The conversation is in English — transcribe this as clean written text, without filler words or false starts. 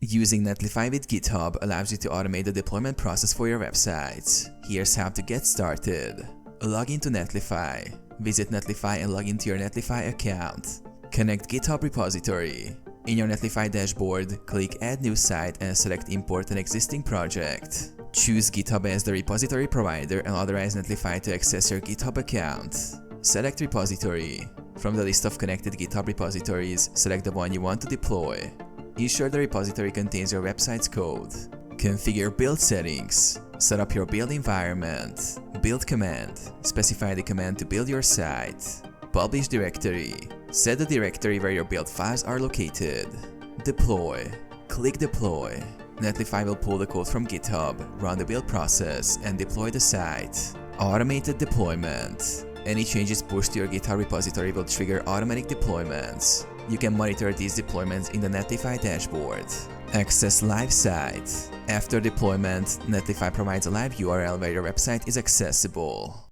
Using Netlify with GitHub allows you to automate the deployment process for your websites. Here's how to get started. Log into Netlify. Visit Netlify and log into your Netlify account. Connect GitHub repository. In your Netlify dashboard, click Add New Site and select Import an existing project. Choose GitHub as the repository provider and authorize Netlify to access your GitHub account. Select repository. From the list of connected GitHub repositories, select the one you want to deploy. Ensure the repository contains your website's code. Configure build settings. Set up your build environment. Build command. Specify the command to build your site. Publish directory. Set the directory where your build files are located. Deploy. Click deploy. Netlify will pull the code from GitHub, run the build process, and deploy the site. Automated deployment. Any changes pushed to your GitHub repository will trigger automatic deployments. You can monitor these deployments in the Netlify dashboard. Access live site. After deployment, Netlify provides a live URL where your website is accessible.